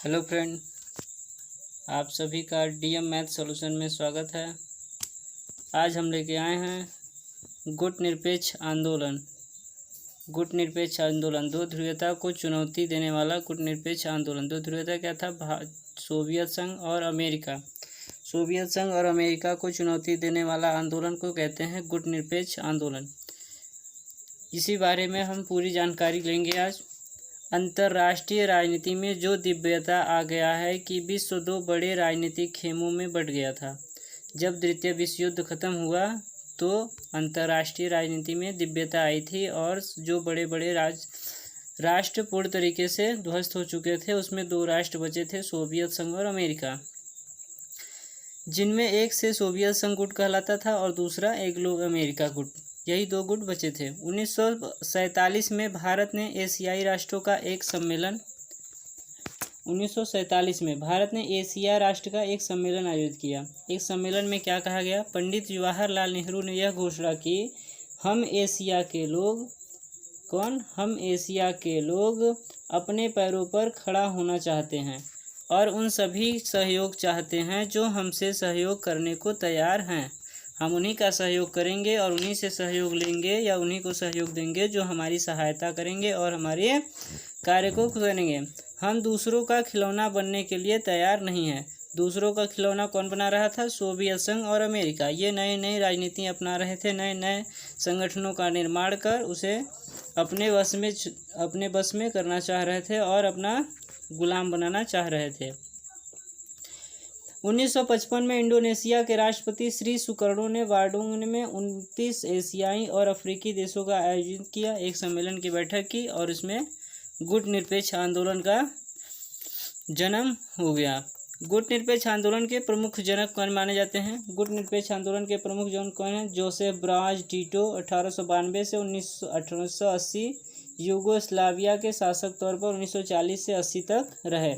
Hello friend, आप सभी का डीएम मैथ सॉल्यूशन में स्वागत है। आज हम लेके आए हैं गुट निरपेक्ष आंदोलन। गुट निरपेक्ष आंदोलन दो ध्रुवीयता को चुनौती देने वाला गुट निरपेक्ष आंदोलन। दो ध्रुवीयता क्या था? सोवियत संघ और अमेरिका। सोवियत संघ और अमेरिका को चुनौती देने वाला आंदोलन को कहते हैं गुट निरपेक्ष आंदोलन। इसी बारे में हम पूरी जानकारी लेंगे आज। अंतर्राष्ट्रीय राजनीति में जो दिव्यता आ गया है कि विश्व दो बड़े राजनीतिक खेमों में बंट गया था। जब द्वितीय विश्व युद्ध खत्म हुआ तो अंतर्राष्ट्रीय राजनीति में दिव्यता आई थी और जो बड़े बड़े राष्ट्र पूर्ण तरीके से ध्वस्त हो चुके थे, उसमें दो राष्ट्र बचे थे, सोवियत संघ और अमेरिका, जिनमें एक से सोवियत संघ गुट कहलाता था और दूसरा एंग्लो अमेरिका गुट। यही दो गुट बचे थे। 1947 में भारत ने एशियाई राष्ट्रों का एक सम्मेलन 1947 में भारत ने एशिया राष्ट्र का एक सम्मेलन आयोजित किया। एक सम्मेलन में क्या कहा गया? पंडित जवाहरलाल नेहरू ने यह घोषणा की, हम एशिया के लोग अपने पैरों पर खड़ा होना चाहते हैं और उन सभी सहयोग चाहते हैं जो हमसे सहयोग करने को तैयार हैं। हम उन्हीं का सहयोग करेंगे और उन्हीं से सहयोग लेंगे या उन्हीं को सहयोग देंगे जो हमारी सहायता करेंगे और हमारे कार्य को करेंगे। हम दूसरों का खिलौना बनने के लिए तैयार नहीं हैं। दूसरों का खिलौना कौन बना रहा था? सोवियत संघ और अमेरिका। ये नई नई राजनीति अपना रहे थे, नए नए संगठनों का निर्माण कर उसे अपने बस में करना चाह रहे थे और अपना गुलाम बनाना चाह रहे थे। 1955 में इंडोनेशिया के राष्ट्रपति श्री सुकर्णो ने बांडुंग में 29 एशियाई और अफ्रीकी देशों का आयोजन किया, एक सम्मेलन की बैठक की और इसमें गुट निरपेक्ष आंदोलन का जन्म हो गया। गुट निरपेक्ष आंदोलन के प्रमुख जनक कौन माने जाते हैं? गुट निरपेक्ष आंदोलन के प्रमुख जनक कौन हैं? जोसेफ ब्राज टिटो 1892 से 1880 यूगोस्लाविया के शासक तौर पर 1940 से 80 तक रहे।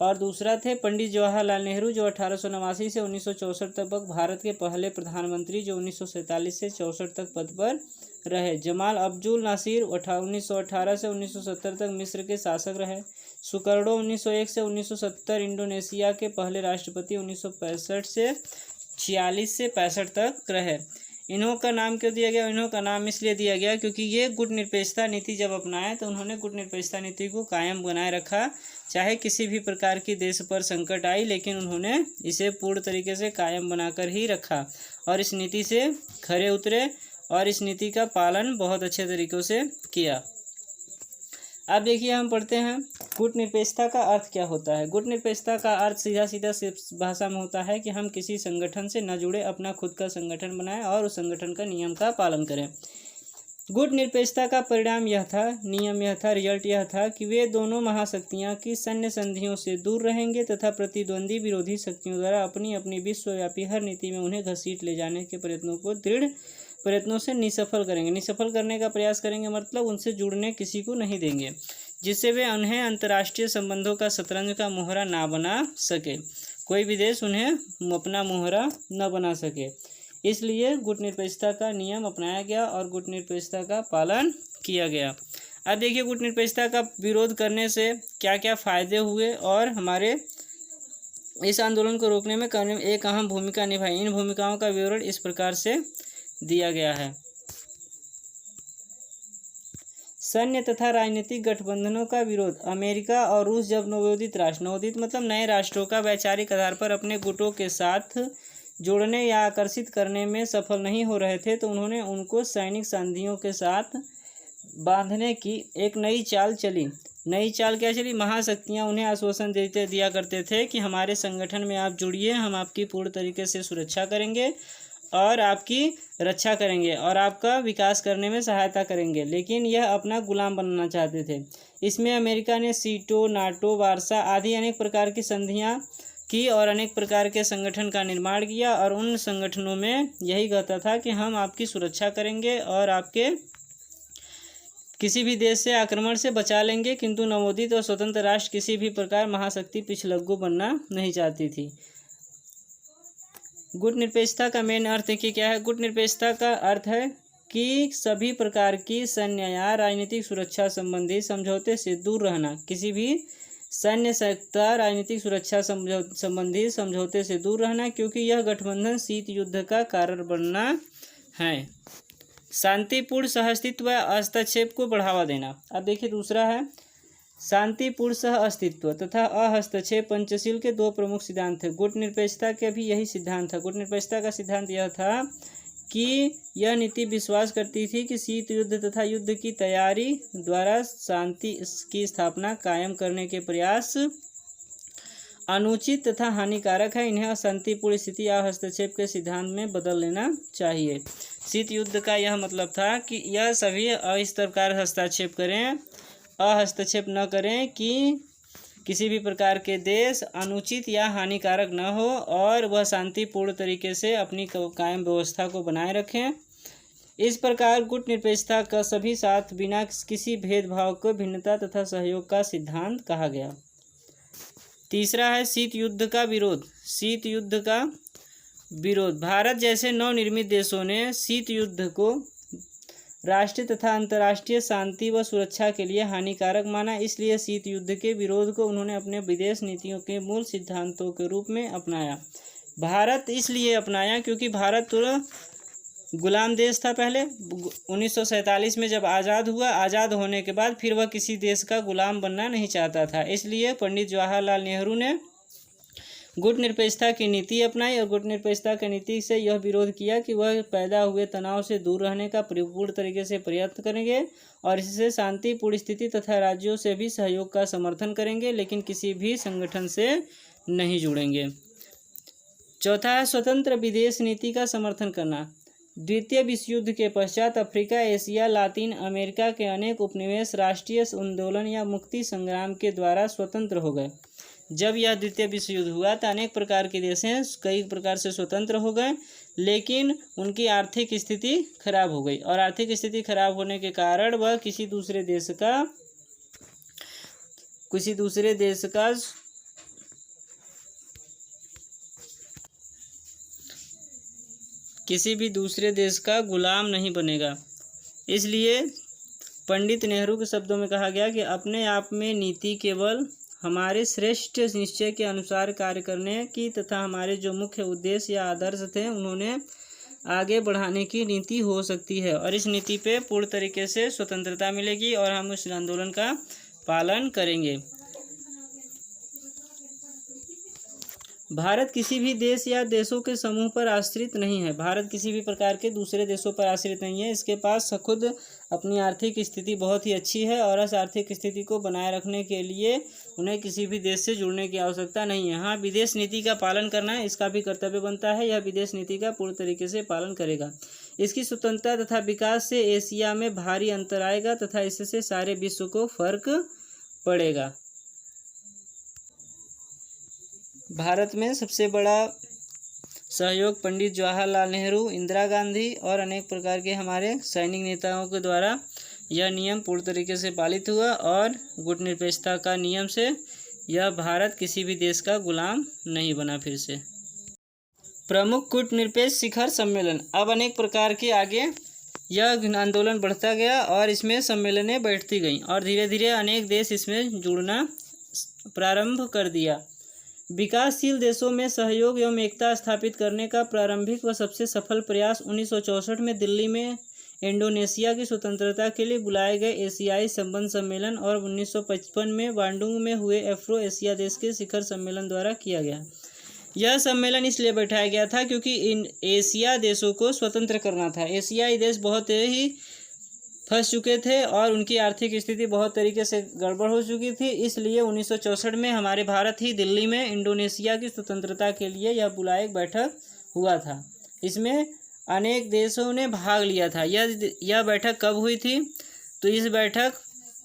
और दूसरा थे पंडित जवाहरलाल नेहरू जो 1889 से 1964 तक भारत के पहले प्रधानमंत्री, जो 1947 से 64 तक पद पर रहे। जमाल अब्दुल नासिर 1918 से 1970 तक मिस्र के शासक रहे। सुकर्णो 1901 से 1970 इंडोनेशिया के पहले राष्ट्रपति, 1965 से 46 से 65 तक रहे। इन्हों का नाम क्यों दिया गया? इन्हों का नाम इसलिए दिया गया क्योंकि ये गुट निरपेक्षता नीति जब अपनाए तो उन्होंने गुट निरपेक्षता नीति को कायम बनाए रखा। चाहे किसी भी प्रकार की देश पर संकट आई, लेकिन उन्होंने इसे पूर्ण तरीके से कायम बनाकर ही रखा और इस नीति से खरे उतरे और इस नीति का पालन बहुत अच्छे तरीक़ों से किया। अब देखिए, हम पढ़ते हैं गुट निरपेक्षता का अर्थ क्या होता है। गुट निरपेक्षता का अर्थ सीधा सीधा भाषा में होता है कि हम किसी संगठन से न जुड़े अपना खुद का संगठन बनाएं और उस संगठन का नियम का पालन करें। गुट निरपेक्षता का परिणाम यह था, रिजल्ट यह था कि वे दोनों महाशक्तियां की सैन्य संधियों से दूर रहेंगे तथा प्रतिद्वंदी विरोधी शक्तियों द्वारा अपनी अपनी विश्वव्यापी हर नीति में उन्हें घसीट ले जाने के प्रयत्नों से निसफल करेंगे। निसफल करने का प्रयास करेंगे मतलब उनसे जुड़ने किसी को नहीं देंगे, जिससे वे उन्हें अंतर्राष्ट्रीय संबंधों का शतरंज का मोहरा ना बना सके। कोई भी देश उन्हें अपना मोहरा न बना सके। इसलिए गुट निरपेक्षता का नियम अपनाया गया और गुट निरपेक्षता का पालन किया गया। अब देखिए, गुट निरपेक्षता का विरोध करने से क्या क्या फ़ायदे हुए और हमारे इस आंदोलन को रोकने में एक अहम भूमिका निभाई। इन भूमिकाओं का विवरण इस प्रकार से दिया गया है। सैन्य तथा राजनीतिक गठबंधनों का विरोध। अमेरिका और रूस जब नवोदित मतलब नए राष्ट्रों का वैचारिक आधार पर अपने गुटों के साथ जोड़ने या आकर्षित करने में सफल नहीं हो रहे थे तो उन्होंने उनको सैनिक संधियों के साथ बांधने की एक नई चाल चली। नई चाल क्या चली? महाशक्तियां उन्हें आश्वासन दिया करते थे कि हमारे संगठन में आप जुड़िए, हम आपकी पूर्ण तरीके से सुरक्षा करेंगे और आपकी रक्षा करेंगे और आपका विकास करने में सहायता करेंगे, लेकिन यह अपना गुलाम बनाना चाहते थे। इसमें अमेरिका ने सीटो, नाटो, वार्सा आदि अनेक प्रकार की संधियां की और अनेक प्रकार के संगठन का निर्माण किया और उन संगठनों में यही कहता था कि हम आपकी सुरक्षा करेंगे और आपके किसी भी देश से आक्रमण से बचा लेंगे, किंतु नवोदित और स्वतंत्र राष्ट्र किसी भी प्रकार महाशक्ति पिछलग्गू बनना नहीं चाहती थी। गुट निरपेक्षता का मेन अर्थ देखिए क्या है। गुट निरपेक्षता का अर्थ है कि सभी प्रकार की सैन्य या राजनीतिक सुरक्षा संबंधी समझौते से दूर रहना, किसी भी सैन्य सहयोगिता, राजनीतिक सुरक्षा संबंधी समझौते से दूर रहना, क्योंकि यह गठबंधन शीत युद्ध का कारण बनना है। शांतिपूर्ण सहअस्तित्व व हस्तक्षेप को बढ़ावा देना। अब देखिए दूसरा है शांतिपूर्ण सह अस्तित्व तथा अहस्तक्षेप पंचशील के दो प्रमुख सिद्धांत थे। गुटनिरपेक्षता के भी यही सिद्धांत था। गुटनिरपेक्षता का सिद्धांत यह था कि यह नीति विश्वास करती थी कि शीत युद्ध तथा युद्ध की तैयारी द्वारा शांति की स्थापना कायम करने के प्रयास अनुचित तथा हानिकारक है। इन्हें शांतिपूर्ण स्थिति या हस्तक्षेप के सिद्धांत में बदल लेना चाहिए। शीत युद्ध का यह मतलब था कि यह सभी इस प्रकार हस्तक्षेप करें, हस्तक्षेप न करें कि किसी भी प्रकार के देश अनुचित या हानिकारक न हो और वह शांतिपूर्ण तरीके से अपनी कायम व्यवस्था को बनाए रखें। इस प्रकार गुटनिरपेक्षता का सभी साथ बिना किसी भेदभाव को भिन्नता तथा सहयोग का सिद्धांत कहा गया। तीसरा है शीत युद्ध का विरोध। शीत युद्ध का विरोध। भारत जैसे नवनिर्मित देशों ने शीत युद्ध को राष्ट्रीय तथा अंतर्राष्ट्रीय शांति व सुरक्षा के लिए हानिकारक माना। इसलिए शीत युद्ध के विरोध को उन्होंने अपने विदेश नीतियों के मूल सिद्धांतों के रूप में अपनाया। भारत इसलिए अपनाया क्योंकि भारत गुलाम देश था। पहले 1947 में जब आज़ाद हुआ, आज़ाद होने के बाद फिर वह किसी देश का गुलाम बनना नहीं चाहता था। इसलिए पंडित जवाहरलाल नेहरू ने गुटनिरपेक्षता की नीति अपनाई और गुटनिरपेक्षता की नीति से यह विरोध किया कि वह पैदा हुए तनाव से दूर रहने का पूर्ण तरीके से प्रयत्न करेंगे और इससे शांतिपूर्ण स्थिति तथा राज्यों से भी सहयोग का समर्थन करेंगे, लेकिन किसी भी संगठन से नहीं जुड़ेंगे। चौथा है स्वतंत्र विदेश नीति का समर्थन करना। द्वितीय विश्व युद्ध के पश्चात अफ्रीका, एशिया, लातिन अमेरिका के अनेक उपनिवेश राष्ट्रीय आंदोलन या मुक्ति संग्राम के द्वारा स्वतंत्र हो गए। जब यह द्वितीय विश्व युद्ध हुआ तो अनेक प्रकार के देश कई प्रकार से स्वतंत्र हो गए, लेकिन उनकी आर्थिक स्थिति खराब हो गई और आर्थिक स्थिति खराब होने के कारण वह किसी दूसरे देश का गुलाम नहीं बनेगा। इसलिए पंडित नेहरू के शब्दों में कहा गया कि अपने आप में नीति केवल हमारे श्रेष्ठ निश्चय के अनुसार कार्य करने की तथा हमारे जो मुख्य उद्देश्य या आदर्श थे उन्होंने आगे बढ़ाने की नीति हो सकती है और इस नीति पे पूर्ण तरीके से स्वतंत्रता मिलेगी और हम उस आंदोलन का पालन करेंगे। भारत किसी भी देश या देशों के समूह पर आश्रित नहीं है। भारत किसी भी प्रकार के दूसरे देशों पर आश्रित नहीं है। इसके पास खुद अपनी आर्थिक स्थिति बहुत ही अच्छी है और इस आर्थिक स्थिति को बनाए रखने के लिए उन्हें किसी भी देश से जुड़ने की आवश्यकता नहीं है। हाँ, विदेश नीति का पालन करना इसका भी कर्तव्य बनता है। यह विदेश नीति का पूर्ण तरीके से पालन करेगा। इसकी स्वतंत्रता तथा विकास से एशिया में भारी अंतर आएगा तथा इससे सारे विश्व को फर्क पड़ेगा। भारत में सबसे बड़ा सहयोग पंडित जवाहरलाल नेहरू, इंदिरा गांधी और अनेक प्रकार के हमारे सैनिक नेताओं के द्वारा यह नियम पूर्ण तरीके से पालित हुआ और गुटनिरपेक्षता का नियम से यह भारत किसी भी देश का गुलाम नहीं बना। फिर से प्रमुख गुटनिरपेक्ष शिखर सम्मेलन। अब अनेक प्रकार के आगे यह आंदोलन बढ़ता गया और इसमें सम्मेलनें बैठती गईं और धीरे धीरे अनेक देश इसमें जुड़ना प्रारंभ कर दिया। विकासशील देशों में सहयोग एवं एकता स्थापित करने का प्रारंभिक व सबसे सफल प्रयास 1964 में दिल्ली में इंडोनेशिया की स्वतंत्रता के लिए बुलाए गए एशियाई संबंध सम्मेलन और 1955 में बांडुंग में हुए अफ्रो एशिया देश के शिखर सम्मेलन द्वारा किया गया। यह सम्मेलन इसलिए बैठाया गया था क्योंकि इन एशिया देशों को स्वतंत्र करना था। एशियाई देश बहुत ही फंस चुके थे और उनकी आर्थिक स्थिति बहुत तरीके से गड़बड़ हो चुकी थी। इसलिए 1964 में हमारे भारत ही दिल्ली में इंडोनेशिया की स्वतंत्रता के लिए यह बुलाए बैठक हुआ था। इसमें अनेक देशों ने भाग लिया था। यह बैठक कब हुई थी? तो इस बैठक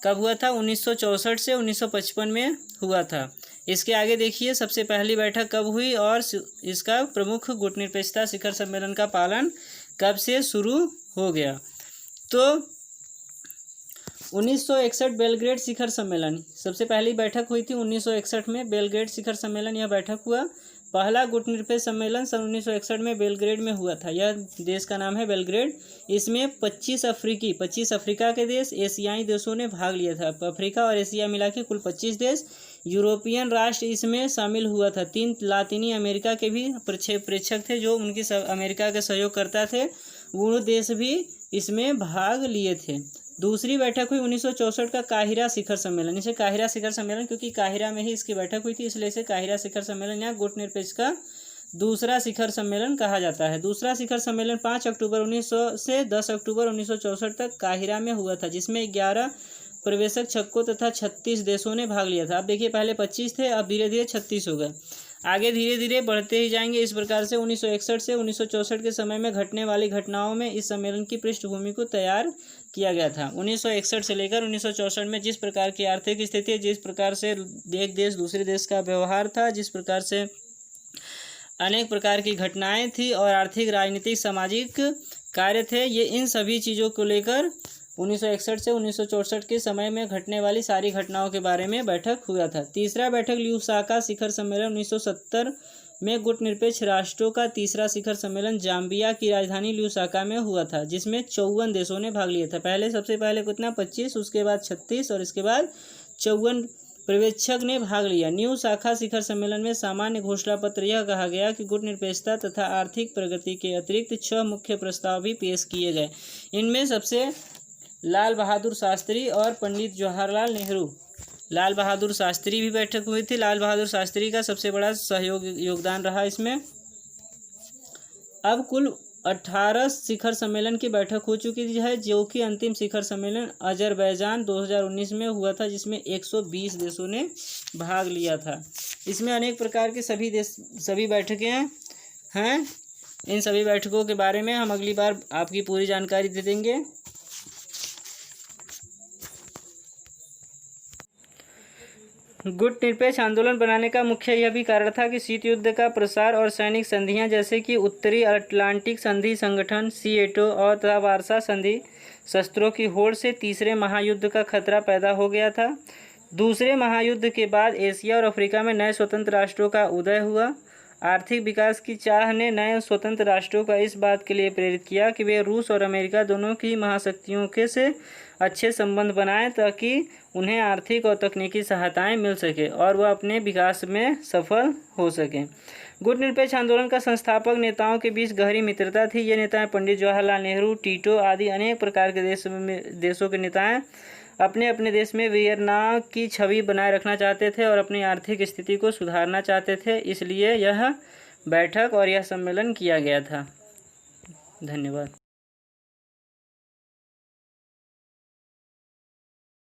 कब हुआ था? 1964 से 1955 में हुआ था। इसके आगे देखिए सबसे पहली बैठक कब हुई और इसका प्रमुख गुटनिरपेक्षता शिखर सम्मेलन का पालन कब से शुरू हो गया। तो 1961 बेलग्रेड शिखर सम्मेलन, सबसे पहली बैठक हुई थी 1961 में बेलग्रेड शिखर सम्मेलन। यह बैठक हुआ। पहला गुटनिरपेक्ष सम्मेलन सन 1961 में बेलग्रेड में हुआ था। यह देश का नाम है बेलग्रेड। इसमें 25 अफ्रीका के देश एशियाई देशों ने भाग लिया था। अफ्रीका और एशिया मिला के कुल 25 देश यूरोपियन राष्ट्र इसमें शामिल हुआ था। 3 लातीनी अमेरिका के भी प्रेक्षक थे जो उनकी अमेरिका के सहयोग करता थे, वो देश भी इसमें भाग लिए थे। दूसरी बैठक हुई 1964 का काहिरा शिखर सम्मेलन। इसे काहिरा शिखर सम्मेलन, क्योंकि काहिरा में ही इसकी बैठक हुई थी, इसलिए इसे काहिरा शिखर सम्मेलन या गुटनिरपेक्ष का दूसरा शिखर सम्मेलन कहा जाता है। दूसरा शिखर सम्मेलन 5 अक्टूबर 1900 से 10 अक्टूबर 1964 तक काहिरा में हुआ था, जिसमें 11 प्रवेशक छक्कों तथा 36 देशों ने भाग लिया था। अब देखिए, पहले 25 थे, अब धीरे धीरे 36 हो गए। आगे धीरे धीरे बढ़ते ही जाएंगे। इस प्रकार से 1961 से 1964 के समय में घटने वाली घटनाओं में इस सम्मेलन की पृष्ठभूमि को तैयार किया गया था। 1961 से लेकर 1964 में जिस प्रकार की आर्थिक स्थिति, जिस प्रकार से एक देश दूसरे देश का व्यवहार था, जिस प्रकार से अनेक प्रकार की घटनाएं थी और आर्थिक, राजनीतिक, सामाजिक कार्य थे, ये इन सभी चीज़ों को लेकर 1961 से 1964 के समय में घटने वाली सारी घटनाओं के बारे में बैठक हुआ था। तीसरा बैठक ल्यूसाका शिखर सम्मेलन 1970 में गुटनिरपेक्ष राष्ट्रों का तीसरा शिखर सम्मेलन जाम्बिया की राजधानी ल्यूसाका में हुआ था, जिसमें 54 देशों ने भाग लिया था। सबसे पहले कितना 25, उसके बाद 36 और इसके बाद 54 पर्यवेक्षक ने भाग लिया। न्यू शाखा शिखर सम्मेलन में सामान्य घोषणा पत्र यह कहा गया कि गुटनिरपेक्षता तथा आर्थिक प्रगति के अतिरिक्त 6 मुख्य प्रस्ताव भी पेश किए गए। इनमें सबसे लाल बहादुर शास्त्री और पंडित जवाहरलाल नेहरू, लाल बहादुर शास्त्री भी बैठक हुई थी। लाल बहादुर शास्त्री का सबसे बड़ा योगदान रहा इसमें। अब कुल 18 शिखर सम्मेलन की बैठक हो चुकी है, जो कि अंतिम शिखर सम्मेलन अजरबैजान 2019 में हुआ था, जिसमें 120 देशों ने भाग लिया था। इसमें अनेक प्रकार के सभी बैठकें हैं। इन सभी बैठकों के बारे में हम अगली बार आपकी पूरी जानकारी दे देंगे। गुटनिरपेक्ष आंदोलन बनाने का मुख्य यह भी कारण था कि शीत युद्ध का प्रसार और सैनिक संधियां जैसे कि उत्तरी अटलांटिक संधि संगठन सीएटो और तथा वार्सा संधि शस्त्रों की होड़ से तीसरे महायुद्ध का खतरा पैदा हो गया था। दूसरे महायुद्ध के बाद एशिया और अफ्रीका में नए स्वतंत्र राष्ट्रों का उदय हुआ। आर्थिक विकास की चाह ने नए स्वतंत्र राष्ट्रों को इस बात के लिए प्रेरित किया कि वे रूस और अमेरिका दोनों की महाशक्तियों के से अच्छे संबंध बनाएं, ताकि उन्हें आर्थिक और तकनीकी सहायताएं मिल सके और वह अपने विकास में सफल हो सकें। गुटनिरपेक्ष आंदोलन का संस्थापक नेताओं के बीच गहरी मित्रता थी। ये नेताएं पंडित जवाहरलाल नेहरू, टीटो आदि अनेक प्रकार के देशों के नेताएं अपने अपने देश में वीरना की छवि बनाए रखना चाहते थे और अपनी आर्थिक स्थिति को सुधारना चाहते थे। इसलिए यह बैठक और यह सम्मेलन किया गया था। धन्यवाद।